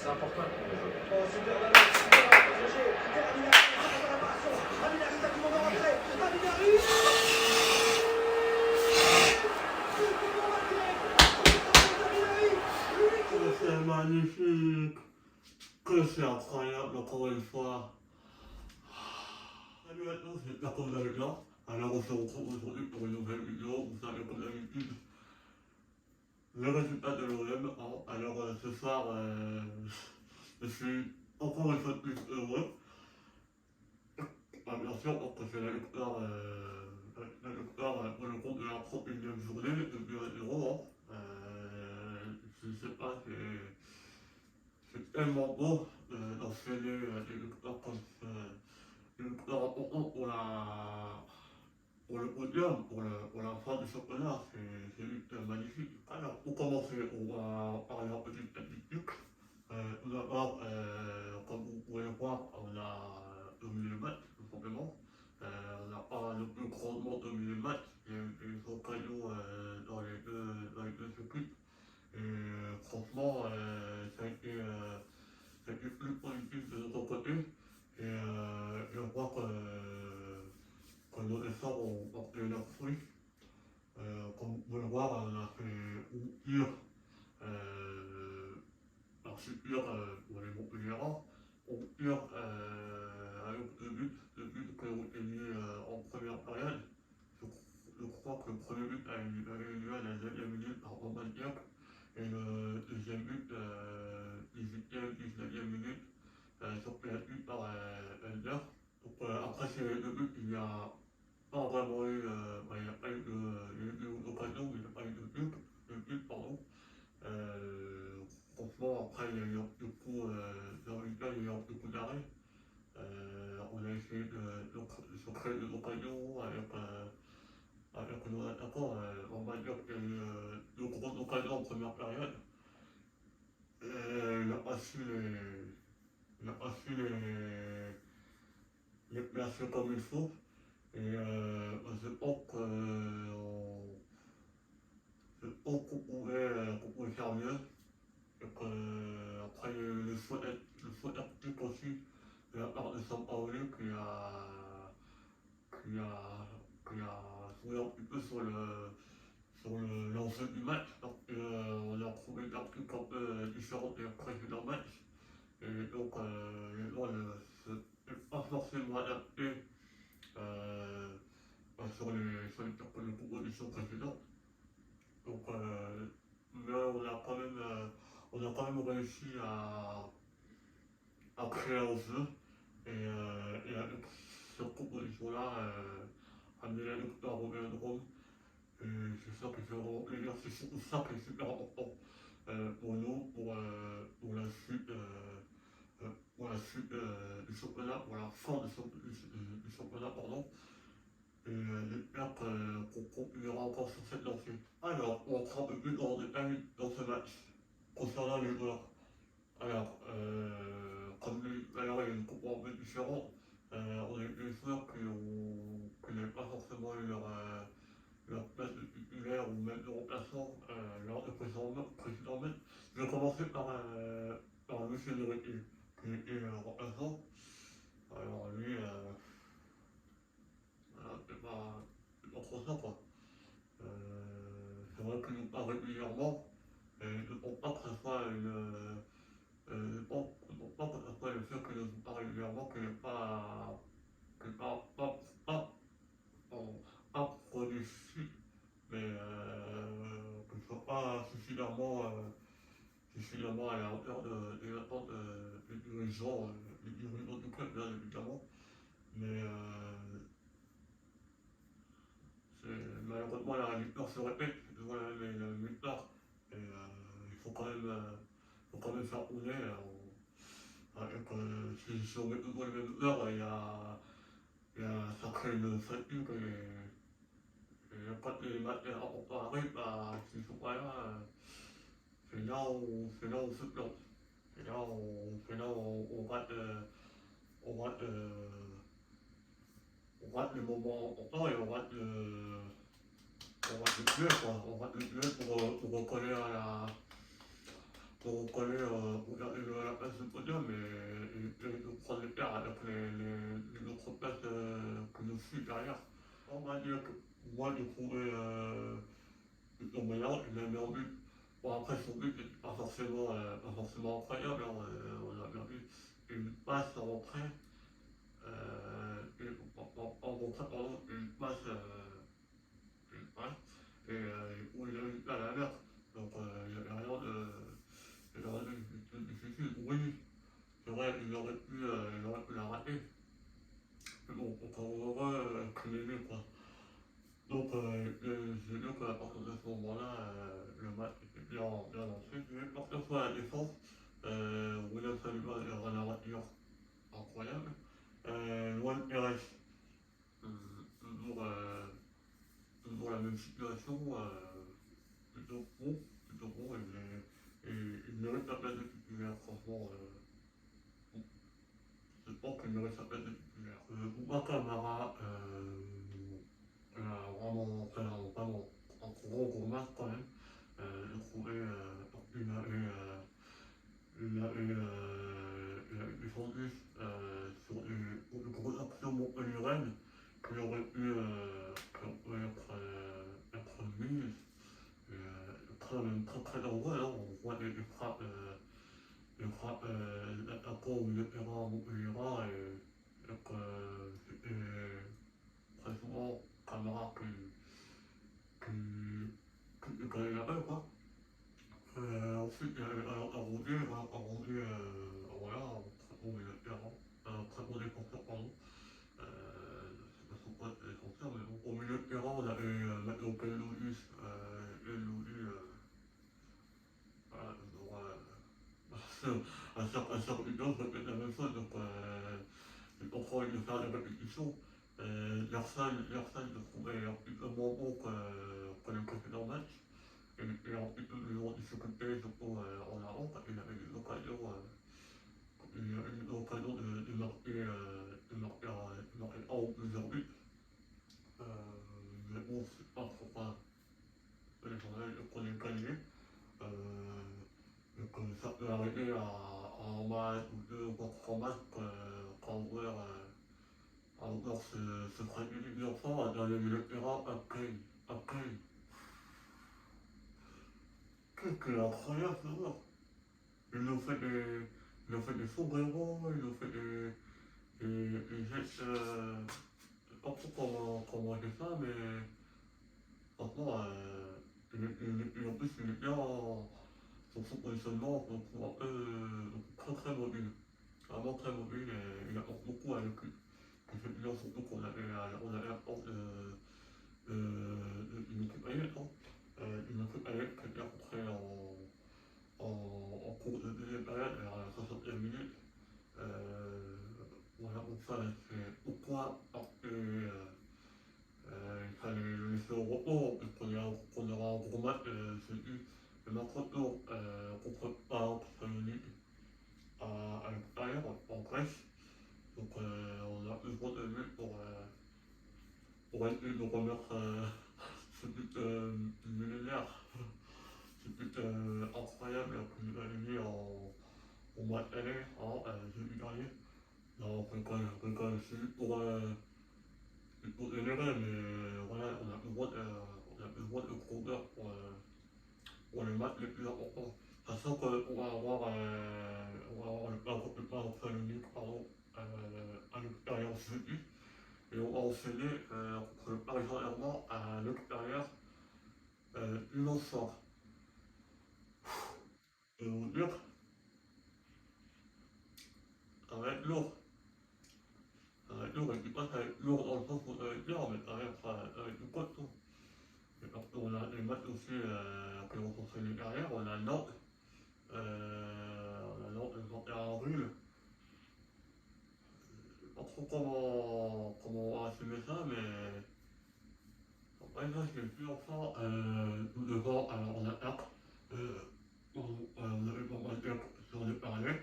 c'est important pour le jeu. Oh, super ballon, super ballon, GG. Amina, ça la passe. Amina, c'est qui va rentrer. Amina, C'est magnifique, que c'est incroyable encore une fois. Salut à tous, j'espère que vous allez bien. Alors on se retrouve aujourd'hui pour une nouvelle vidéo. Vous savez comme d'habitude le résultat de l'OM. Alors ce soir, je suis encore une fois de plus heureux. Bien sûr, parce que c'est la victoire pour le compte de la 31e journée de 2-0. Je ne sais pas, c'est tellement beau d'enchaîner des victoires comme ça, une victoire importante pour le podium, pour la fin du championnat, c'est juste magnifique. Alors, pour commencer, on va parler un peu du statistique. Tout d'abord, comme vous pouvez le voir, on a dominé le match, tout simplement. On n'a pas le plus grandement dominé le match. Il y a eu des occasions dans les deux équipes. Et franchement, ça a été plus positif de notre côté. Et je crois que nos efforts ont porté leurs fruits. Comme vous pouvez le voir, on a fait pire. Super pour les Montpelliérains, on pire avec deux buts qui ont été mis en première période. Je crois que le premier but a eu lieu à la 9e minute par Romain Diop et le deuxième but, 18e, 19e minute, sur penalty par Elder. Donc après ces deux buts, il n'y a pas vraiment eu, il n'y a pas eu d'occasion, mais il n'y a pas eu de but, pardon. Franchement, après, il y a eu dans le cas, il y a eu un coup d'arrêt. On a essayé de se créer des occasions avec nos attaquants. On va dire qu'il y a eu deux grosses occasions en première période. Il n'a pas su les placer comme il faut. Et je pense qu'on pouvait faire mieux. Donc, après, le choix tactique aussi de la part de Sampaoli qui a joué un petit peu sur l'enjeu du match. Donc, on a trouvé une tactique un peu différente des précédents matchs. Et donc, les gens ne sont pas forcément adaptés sur les propositions précédentes. Donc, mais on a quand même réussi à créer un jeu et avec cette proposition-là, amener la victoire au Vélodrome. Et c'est ça qui fait vraiment plaisir, c'est surtout ça qui est super important pour nous, pour la suite du championnat, pour la fin du championnat, pardon. Et j'espère qu'on continuera encore sur cette lancée. Alors, on rentre un peu plus dans le détail dans ce match concernant les joueurs. Alors, comme tout à l'heure, il y a une compo un peu différente. On a eu des joueurs qui n'avaient pas forcément eu leur place de titulaire ou même de remplaçant lors des précédents matchs. Je vais commencer par Lucien Leretti, qui était remplaçant. Alors lui, voilà, c'est pas trop ça quoi. C'est vrai qu'il nous parle régulièrement, et je ne pense pas que ce soit je pense pas que ce soit le fait que nous parle régulièrement qu'il n'est pas prolifique, mais que ce ne soit pas suffisamment à la hauteur des attentes des dirigeants du club, bien évidemment. Mais malheureusement, la victoire se répète, voilà, la victoire. Et il faut quand même faire rouler. Si on met toujours les mêmes heures, ça crée une fatigue. Et quand les matchs arrivent, s'ils ne sont pas là, c'est là où on se plante. On rate, on rate, on rate le moment important et on rate le duel, quoi. On rate le duel pour recoller à la place on va dire que moi j'ai trouvé son meilleur, il a meilleur but. Bon après son but n'est pas forcément incroyable, hein, on a bien vu une passe en retrait, en retrait, pardon, une passe, et où il a eu à la merde. Donc il n'y avait rien de difficile. Oui, c'est vrai, il aurait pu la rater. Mais bon, encore heureux qu'il est nul, quoi. Donc, j'ai vu qu'à partir de ce moment-là, le match était bien lancé. J'ai vu partir sur la défense. William Saliba aura la voiture incroyable. Luan Perez, toujours, toujours la même situation. Plutôt bon, il mérite sa place de titulaire, franchement. Je pense qu'il mérite sa place de titulaire. Boubacar Kamara, vraiment un gros match quand même. Je trouvais il a eu du focus sur une grosse action montpelliéraine qui aurait pu être mise. Même très dangereux, hein. On voit les frappes d'attaquants au milieu de terrain montpelliérain et que c'était très souvent Camara qui connaît la balle, quoi. Ensuite, il y a eu Arrondé, voilà, un très bon milieu de terrain, un très bon défenseur, pardon. Je sais pas son poste défenseur, mais bon, au milieu de terrain, on a eu Matteo Pellouis, et Louis, voilà, à chaque vidéo, je répète la même chose, donc j'ai pas trop envie de faire des répétitions. Larsen, je trouvais un petit peu moins bon que le précédent match. Et ensuite, le jour du difficulté, surtout en avant, quand il avait eu l'occasion de marquer un ou plusieurs buts. Mais bon, c'est pas trop grave. Les journalistes le prenaient gagné. Donc ça peut arriver à un match ou deux ou trois matchs quand le joueur se fragilise bien fort dans le milieu de terrain après. Qu'est-ce qu'il est incroyable ce joueur! Il nous fait des sombreros, il nous fait des gestes, je sais pas trop comment dire ça, mais franchement, en plus il est bien, son positionnement, on le trouve un peu très mobile, vraiment très mobile et il apporte beaucoup à l'équipe. Il fait bien surtout qu'on avait la force d'une équipe ailleurs, hein. Une équipe ailleurs qui était rentrée en cours de deuxième période à la 60e minute. Voilà, donc ça, c'est pourquoi, parce que il fallait le laisser au repos, parce qu'on aura un gros match, celui de notre tour contre Paok Salonique à l'extérieur, en Grèce. Donc on a besoin de lui pour essayer de remettre ce but millénaire, ce but incroyable qu'il a mis au match aller, hein, jeudi dernier. Non, je rigole, c'est pour délirer, mais voilà, on a besoin de grandeur pour les matchs les plus importants. Sachant qu'on va avoir le Paok Salonique, pardon, à l'extérieur jeudi. Et on va enchaîner contre le Paris Saint-Germain à l'extérieur dimanche soir. Je vais vous dire, ça va être lourd. Ça va être lourd, et je dis pas que ça va être lourd dans le sens où ça va être dur, mais ça va être du costaud. Et parce qu'on a des matchs aussi qui vont s'enchaîner derrière, on a Nantes le 21 avril. Je sais pas trop comment on va assumer ça, mais après ça, c'est plus enfin tout devant, alors on attaque. On a eu pas mal de sur le parallèle.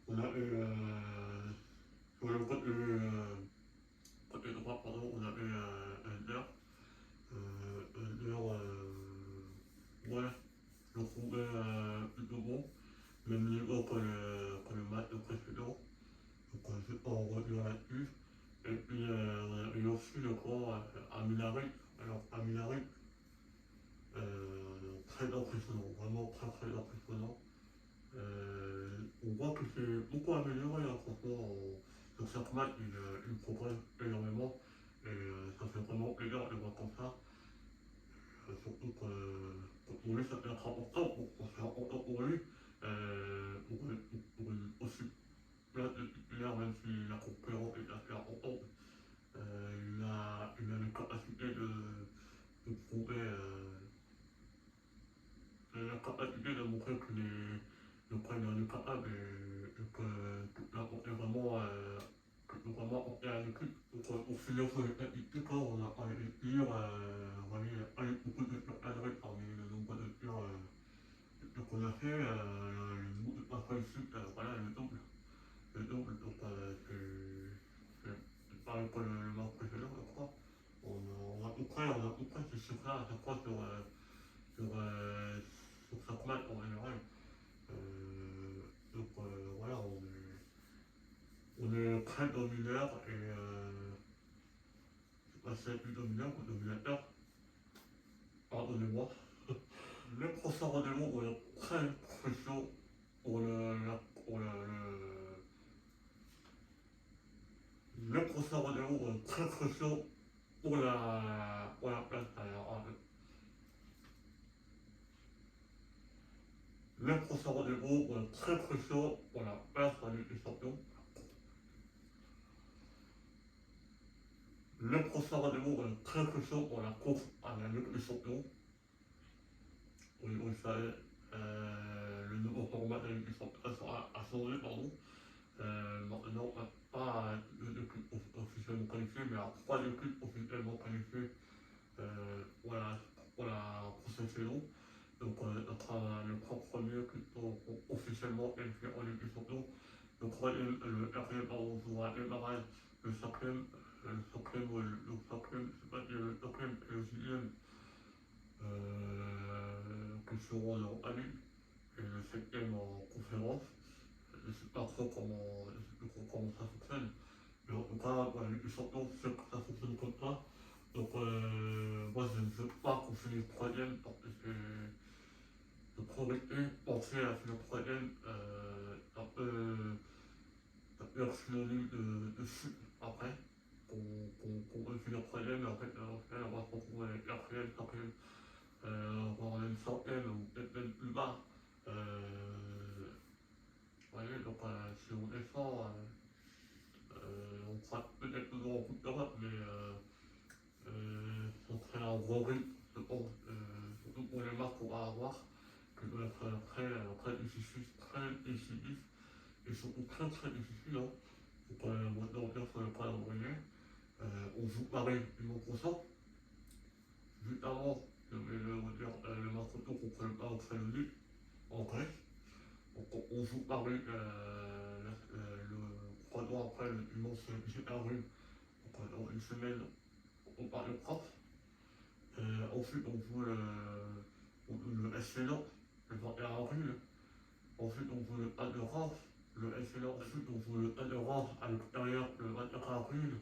On a eu sur le côté droit, pardon, on a eu Elder. Ouais, je le trouvais plutôt bon, même niveau que le match précédent. Donc je ne vais pas en revenir là-dessus. Et puis on a eu aussi, je crois, Amina on voit que c'est beaucoup amélioré, hein, franchement, sur chaque match, il progresse énormément, et ça fait vraiment plaisir de voir comme ça, surtout que pour lui, ça peut être important, c'est important pour lui, pour une aussi place de titulaire, même si la concurrence est assez importante, il a une capacité de prouver, la capacité de montrer de quoi il en est capable et que là, on est vraiment, on est à l'équipe. Donc, au final, sur les statistiques, hein, on a parlé des tirs, voilà, il y a pas eu beaucoup de tirs cadrés parmi le nombre de tirs qu'on a fait, le nombre de passes réussies, voilà, le double. Le double, donc c'est pareil que le match précédent, je crois. On a à peu près ces chiffres-là à chaque fois sur, sur chaque match en général. Donc voilà, on est très domineur et je sais pas si c'est plus domineur ou dominateur, pardonnez-moi. Les prochains rendez-vous, on est très cruciaux pour les prochains rendez-vous, on est très cruciaux pour la place d'ailleurs. Les prochains rendez-vous, on est très cruciaux pour la place en Ligue des Champions. Les prochains rendez-vous, on est très cruciaux pour la course à la Ligue des Champions. Oui, vous le savez, le nouveau format de l'équipe a changé, pardon. Maintenant, pas deux équipes officiellement qualifiées, mais à trois équipes officiellement qualifiées pour la prochaine saison. Donc, les trois premiers qui sont officiellement qualifiés en Ligue des Champions. Le troisième, le RB, pardon, jouera le barrage, le cinquième, je sais pas si le cinquième et le sixième qui seront en Europa League et le septième en conférence. Je ne sais pas trop comment ça fonctionne. Mais en tout cas, voilà, les champions, c'est que ça fonctionne comme ça. Donc moi je ne veux pas qu'on finisse troisième parce que c'est de progresser, penser à finir troisième, ça peut être synonyme de chute après. Qu'on veut finir troisième, et en fait, au final, on va se retrouver quatrième, cinquième, voire même centaine ou peut-être même plus bas. Vous voyez, donc si on descend, on sera peut-être toujours en Coupe d'Europe, mais ça serait un gros rythme, je pense, surtout pour les marques qu'on va avoir, qui doit être très difficile, et surtout très difficile. Hein. Donc, maintenant, on sur le calendrier. On joue Paris dimanche prochain. Juste avant, je vais vous dire le match retour contre le Barcelone en Grèce. Donc on joue Paris le 3 mois après le dimanche 17 avril. Donc dans une semaine, on part le prof. Ensuite, on joue le SC Nantes le 21 avril. Ensuite, on joue le Stade de Reims, le SC Nantes. Ensuite, on joue le Stade de Reims à l'extérieur le 24 avril.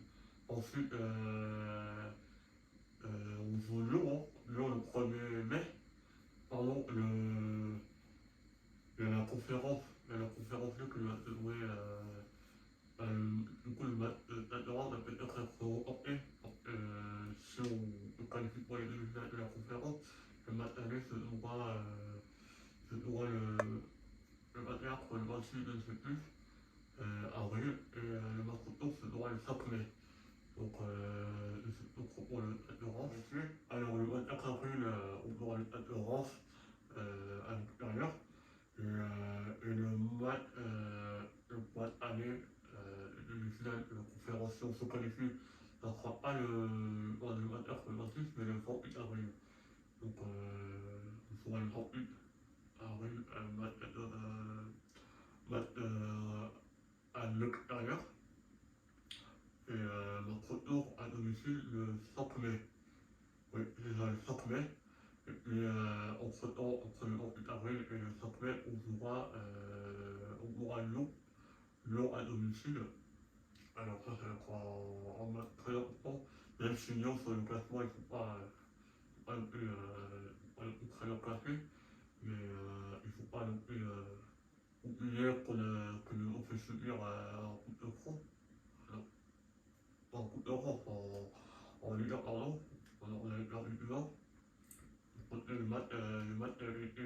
Ensuite, on joue Lyon, Lyon le 1er mai. Pardon, il y a la conférence là qui va se jouer. Du coup, le match de Stade de Reims va peut-être être reporté. Si on qualifie pour les demi-finales de la conférence, le match aller se jouera le 24 ou le 26, je ne sais plus, avril, et le match retour se jouera le 5 mai. Donc, c'est tout pour le Stade de Reims. Alors, le 24 avril, on aura le Stade de Reims à l'extérieur. Et le match aller, demi-finale de la conférence, si on se qualifie, ça ne sera pas le 24 ou le 26, mais le 28 avril. Donc, il sera le 28 avril, match à l'extérieur. Et notre retour à domicile le 5 mai. Oui, déjà le 5 mai. Et puis entre-temps, entre le 28 avril et le 5 mai, on jouera Lyon à domicile. Alors ça, ça va être en mode très important. Même si Lyon sur le classement, ils ne sont pas non plus très bien placés. Mais il ne faut pas non plus coupinier que nous fait subir en Coupe de France, en Coupe de France, en Ligue 1, pardon, on avait perdu 2-1. Le match avait été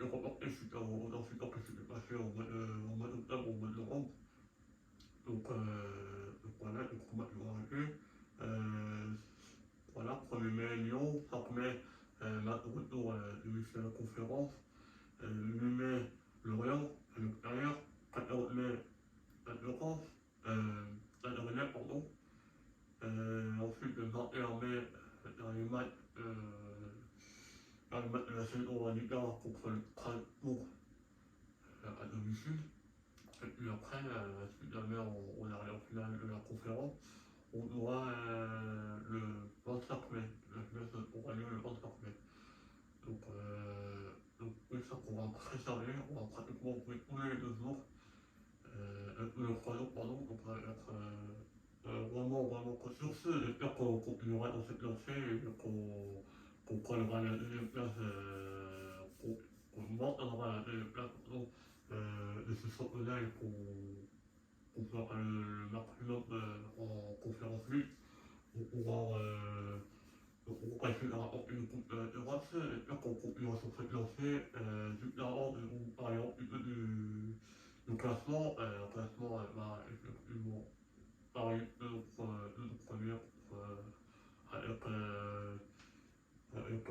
reporté suite aux incidents qui s'étaient passés au mois d'octobre, au mois de novembre. Donc voilà, le combat doit arrêter. Voilà, 1er mai Lyon, 5 mai retour de Michel à la conférence, 8 mai Lorient à l'extérieur, 14 mai à Laurence, à Rennes, pardon. Ensuite le 21 mai dans les matchs de la saison en Ligue 1 contre le Strasbourg à domicile. Et puis après, si jamais on arrive en finale de la conférence, on aura le 25 mai. La finale aura lieu le 25 mai. Donc oui, ça qu'on va très serrer, on va pratiquement jouer tous les 2 jours, le 3 jours, pardon, donc on va être vraiment sur ce. J'espère qu'on continuera dans cette lancée et qu'on collera la deuxième place, qu'on maintenra la deuxième place, pardon, de ce championnat et qu'on fera le maximum en conférence League pour pouvoir on va essayer de rapporter une coupe d'Europe. J'espère qu'on continuera sur cette lancée. Juste avant de vous parler un petit peu du classement, le classement va effectivement Paris notre première avec, avec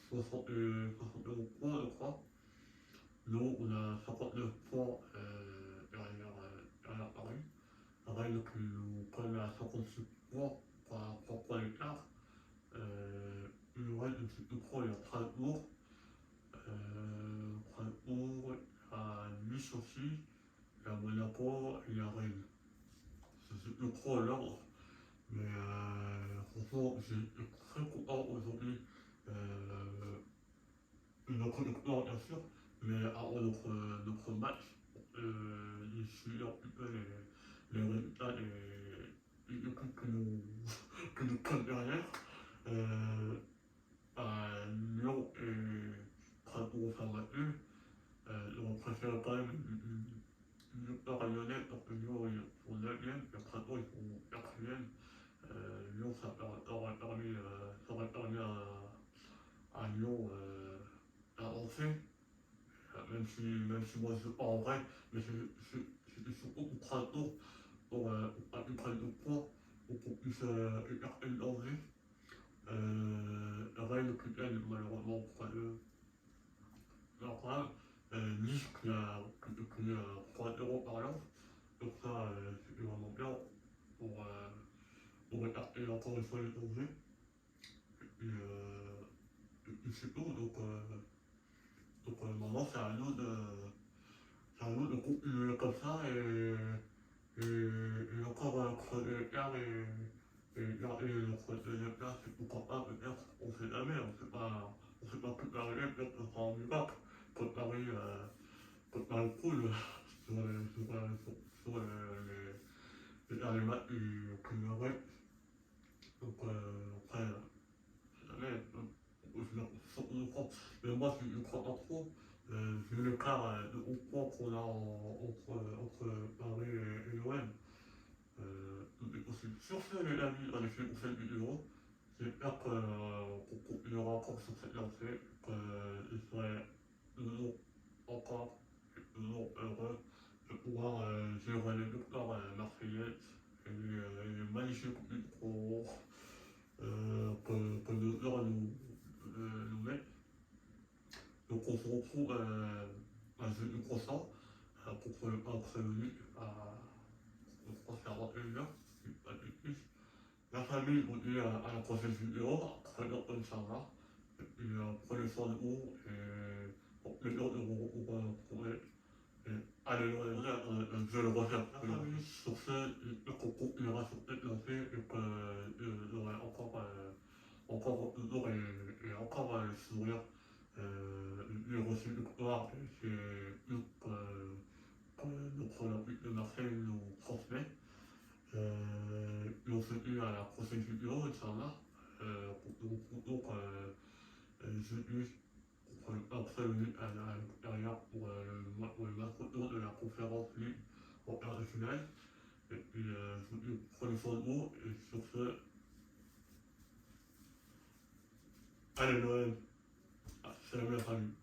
71 points, je crois. Nous, on a 59 points derrière Paris. Rennes qui nous prennent à 56 points, par 3 points d'écart. Le reste de cette pro, il y a Strasbourg, à Nice aussi, il y a Monaco, il y a Rennes. C'est le pro à l'ordre, mais franchement, j'ai très content aujourd'hui de notre victoire, bien sûr, mais avant notre match, ici, un petit peu les résultats des équipes que nous prennent derrière. À Lyon et Strasbourg sont battus. On préfère quand même une victoire à Lyonnais parce que Lyon ils sont 9e et Strasbourg ils sont 4e. Lyon ça aurait permis à Lyon d'avancer, même si moi je sais pas en vrai, mais c'était surtout pour Strasbourg pour pas qu'ils prennent de points, pour qu'on puisse écarter le danger. Rennes qui gagne malheureusement pour le programme. Nice qui a 3 € par lance. Donc ça, c'était vraiment bien pour écarter encore une fois les dangers. Et puis c'est tout. Donc maintenant, c'est à nous de continuer comme ça et encore creuser l'écart et garder notre deuxième place, et pourquoi pas peut-être, on sait jamais, on sait pas préparer, peut-être qu'on sera en Europe, préparer le pool sur les derniers matchs qui nous restent. Donc après, jamais, on peut se dire qu'on se croit, mais moi je ne crois pas trop. Vu l'écart de 11 points qu'on a entre Paris et l'OM. Tout est possible. Sur ce, les amis, on a fait pour cette vidéo. J'espère qu'on continuera encore sur cette lancée, que je serai toujours encore et toujours heureux de pouvoir gérer les victoires marseillais et les magnifiques micros que nos heures nous mettent. Donc on se retrouve à jeudi prochain pour le prévenu je crois que c'est à 21h, si pas de bêtises. La famille vous dit à la prochaine vidéo, prenez comme ça va, et puis prenez soin de vous, et au plaisir de vous retrouver. Et allez, je le refais. La famille, sur ce, j'espère qu'on continuera sur cette lancée et que j'aurai encore toujours et encore le sourire, les reçus de victoire, et c'est tout que notre Olympique de Marseille nous transmet. Et on se dit à la prochaine vidéo, Inch'Allah, pour jeudi prendre 5 minutes à l'extérieur pour le match retour de la conférence Ligue internationale. Et puis, prenez soin de vous, et sur ce, allez Noël, salut la famille.